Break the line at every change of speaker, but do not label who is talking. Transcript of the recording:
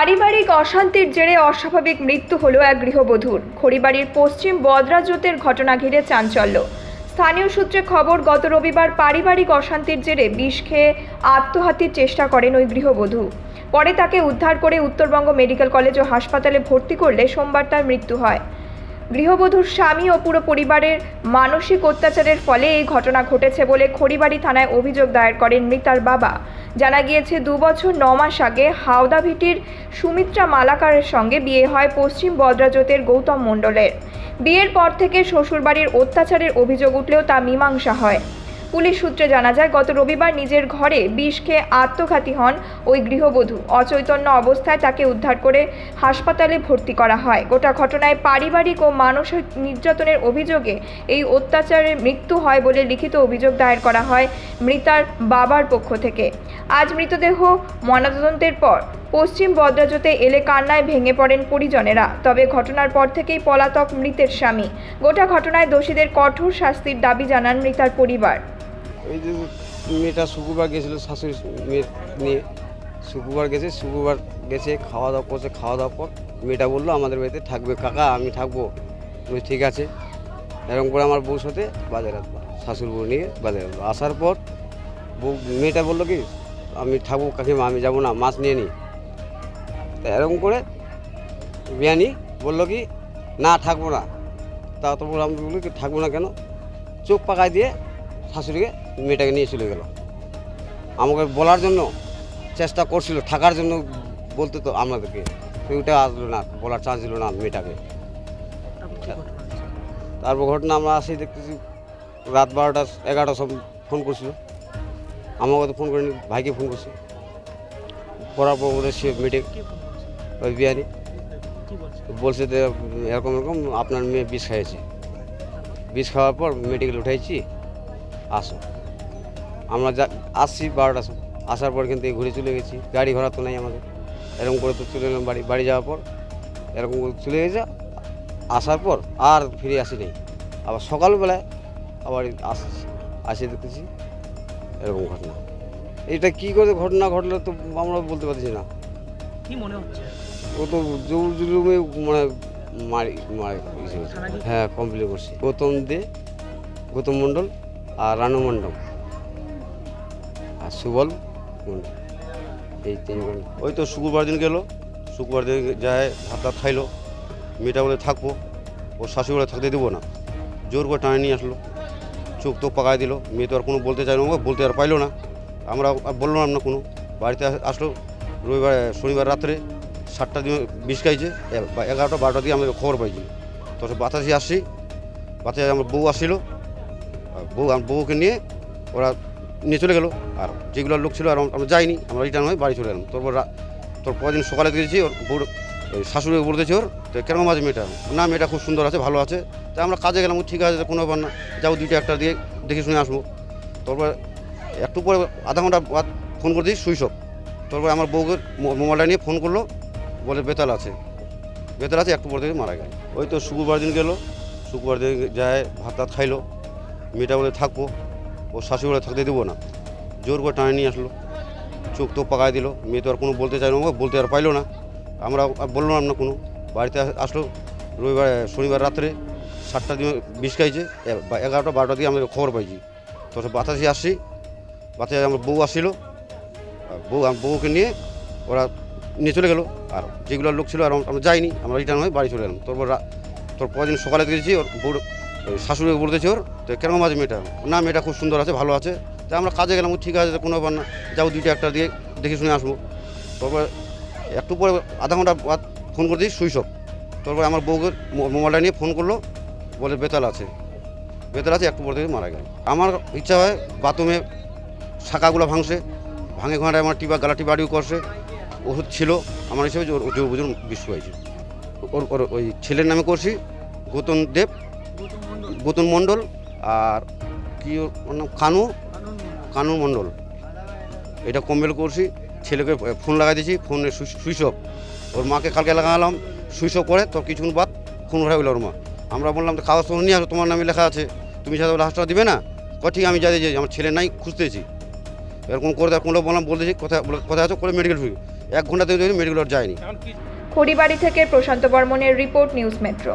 পারিবারিক অশান্তির জেরে অস্বাভাবিক মৃত্যু হলো এক গৃহবধূর। খড়িবাড়ির পশ্চিম বদরাজতের ঘটনা ঘিরে চাঞ্চল্য। স্থানীয় সূত্রে খবর, গত রবিবার পারিবারিক অশান্তির জেরে বিষ খেয়ে আত্মঘাতীর চেষ্টা করেন ওই গৃহবধূ। পরে তাকে উদ্ধার করে উত্তরবঙ্গ মেডিকেল কলেজ ও হাসপাতালে ভর্তি করলে সোমবার তার মৃত্যু হয়। গৃহবধূর স্বামী ও পুরো পরিবারের মানসিক অত্যাচারের ফলে এই ঘটনা ঘটেছে বলে খড়িবাড়ি থানায় অভিযোগ দায়ের করেন মৃতার বাবা। জানা গিয়েছে, 2 বছর 9 মাস আগে হাওদাভিটির সুমিত্রা মালাকারের সঙ্গে বিয়ে হয় পশ্চিম বদরাজতের গৌতম মণ্ডলের। বিয়ের পর থেকে শ্বশুরবাড়ির অত্যাচারের অভিযোগ উঠলেও তা মীমাংসা হয়। পুলিশ সূত্রে জানা যায়, গত রবিবার নিজের ঘরে বিষ খেয়ে আত্মঘাতী হন ওই গৃহবধূ। অচৈতন্য অবস্থায় তাকে উদ্ধার করে হাসপাতালে ভর্তি করা হয়। গোটা ঘটনায় পারিবারিক ও মানসিক নির্যাতনের অভিযোগে এই অত্যাচারের মৃত্যু হয় বলে লিখিত অভিযোগ দায়ের করা হয় মৃতার বাবার পক্ষ থেকে। আজ মৃতদেহ ময়নাতদন্তের পর পশ্চিম বদরাজতে এলে কান্নায় ভেঙে পড়েন পরিজনেরা। তবে ঘটনার পর থেকেই পলাতক মৃতের স্বামী। গোটা ঘটনায় দোষীদের কঠোর শাস্তির দাবি জানান মৃতার পরিবার।
ওই যে মেয়েটা শুক্রবার গেছিলো শাশুড়ি মেয়ে নিয়ে, শুক্রবার গেছে খাওয়া দাওয়া করছে। খাওয়া দাওয়ার পর মেয়েটা বললো আমাদের বাড়িতে থাকবে কাকা, আমি থাকবো। তুমি ঠিক আছে। এরকম করে আমার বউর সাথে বাজারে আসবো, শাশুড়ি বউ নিয়ে বাজারে আসবো। আসার পর মেয়েটা বললো কি আমি থাকবো কাকিমা, আমি যাবো না, মাছ নিয়ে নিই। তা এরকম করে বিয়ানি বললো কি না থাকবো না। তারপর আমি বলি কি থাকবো না কেন, চোখ পাকায় দিয়ে শাশুড়িকে মেয়েটাকে নিয়ে চলে গেল। আমাকে বলার জন্য চেষ্টা করছিল, থাকার জন্য বলতে তো আমাদেরকে, ওইটা আসলো না, বলার চান্স দিল না মেয়েটাকে। তারপর ঘটনা আমরা আসি দেখতেছি রাত 12টা 11টা সব ফোন করছিল, আমাকে তো ফোন করেনি, ভাইকে ফোন করছে। করার পর ওদের সে মেয়েটাকে ওই বিয়ানি বলছে যে এরকম এরকম আপনার মেয়ে বিষ খাইয়েছে। বিষ খাওয়ার পর মেডিকেল উঠাইছি, আসো। আমরা আসছি 12টা সময়, আসার পর কিন্তু ঘুরে চলে গেছি, গাড়ি ঘোড়া তো নাই আমাদের। এরকম করে তো চলে এলাম বাড়ি যাওয়ার পর এরকম করে চলে গেছে। আসার পর আর ফিরে আসি নেই। আবার সকালবেলায় আবার আসি দেখতেছি এরকম ঘটনা। এটা কী করে ঘটনা ঘটলে তো আমরা বলতে পারছি না।
কি মনে হচ্ছে?
ও তো জোর জুলুমে মানে মারি হ্যাঁ কমপ্লিট করছি। গৌতম মণ্ডল আর রানু মণ্ডল আর সুবল মণ্ডল, এই 3 জন।
ওই তো শুক্রবার দিন গেল, শুক্রবার দিন যায় ভাত খাইলো। মেয়েটা বলে থাকবো, ওর শাশুড়ি বলে থাকতে দেবো না, জোর করে টানে নিয়ে আসলো, চোখ তো পাকায় দিল। মেয়ে তো আর কোনো বলতে চাই না, বলতে আর পাইলো না। আমরা আর বললাম না কোনো। বাড়িতে আসলো শনিবার রাত্রে 7টার দিকে বিষ খাইছে, 11টা 12টার দিকে আমাদের খবর পাইছি। তো বাতাসে আসছি, বাতাসে আমার বউ আসছিলো, বউকে নিয়ে ওরা নিয়ে চলে গেলো। আর যেগুলো লোক ছিল আর আমরা যাইনি, আমরা রিটার্ন হয়ে বাড়ি চলে গেলাম। তোর পরের দিন সকালে দেখেছি ওর বউর শাশুড়ি বলতেছে ওর তো কেরকম আছে মেয়েটা, না মেয়েটা খুব সুন্দর আছে, ভালো আছে। তাই আমরা কাজে গেলাম, ঠিক আছে কোনো ব্যাপার না, যাও 2টা 1টা দিয়ে দেখে শুনে আসবো। তারপর একটু পরে আধা ঘন্টা বাদ ফোন করে দিই সুইচ অফ। তারপরে আমার বউকে মোবাইলটা নিয়ে ফোন করলো, বলে বেতাল আছে, একটু পরে থেকে মারা গেল। ওই তো শুক্রবার দিন গেল, শুক্রবার দিন যায় ভাত খাইলো। মেয়েটা বলে থাকবো, ওর শাশুড়ি বলে থাকতে দেবো না, জোর করে টানে নিয়ে আসলো, চোখ তো পাকায় দিল। মেয়ে তো আর কোনো বলতে চাই না, বলতে আর পাইলো না। আমরা আর বললাম না কোনো। বাড়িতে আসলো শনিবার রাত্রে 7টার দিকে বিষ খাইছে, 11টা 12টার দিকে আমাদের খবর পাইছি। তো বাতাসে আসছি, বাতাসে আমার বউ আসছিলো, বউকে নিয়ে ওরা নিয়ে চলে গেলো। আর যেগুলো লোক ছিল আর আমরা যাইনি, আমরা রিটার্ন হয়ে বাড়ি চলে গেলাম। তোর পরের দিন সকালে দেখেছি ওর বউর শাশুড়ি বলতেছে ওর তো কেরকম আছে মেয়েটা, না মেয়েটা খুব সুন্দর আছে, ভালো আছে। তাই আমরা কাজে গেলাম, ঠিক আছে কোনো ব্যাপার না, যাও 2টা 1টা দিয়ে দেখে শুনে আসবো। তারপরে একটু পরে আধা ঘন্টা বাদ ফোন করে দিই সুইচ অফ। তারপরে আমার বউকে মোবাইলটা নিয়ে ফোন করলো, বলে বেতাল আছে, একটু পরে থেকে মারা গেল। আমার ইচ্ছা হয় বাথরুমে শাখাগুলো ভাঙে ঘোড়ায় আমার গালাটি বাড়িও করছে, ওষুধ ছিল আমার হিসেবে জোর বুঝুন বিষ হয়েছে। ওর ওই ছেলের নামে করছি গৌতম মণ্ডল আর কি ওর নাম কানু মণ্ডল। এটা কমপ্লেন করছি, ছেলেকে ফোন লাগাই দিয়েছি, ফোনে সুইচ অফ। ওর মাকে কালকে লাগালাম, সুইচ অফ করে তোর কিছুক্ষণ বাদ ফোন উঠা গেল ওর মা। আমরা বললাম তো কাগজ ফোন নিয়ে আসো, তোমার নামে লেখা আছে, তুমি সাথে হাসটা দিবে না। ঠিক আমি যাই যে আমার ছেলে নাই, খুঁজতেছি। এরকম করে কোনো বললাম, বলতেছি কোথায় আছো, করে মেডিকেল ঢুকি। 1 ঘন্টা থেকে মেয়েগুলো আর যায়নি।
খড়িবাড়ি থেকে প্রশান্ত বর্মনের রিপোর্ট, নিউজ মেট্রো।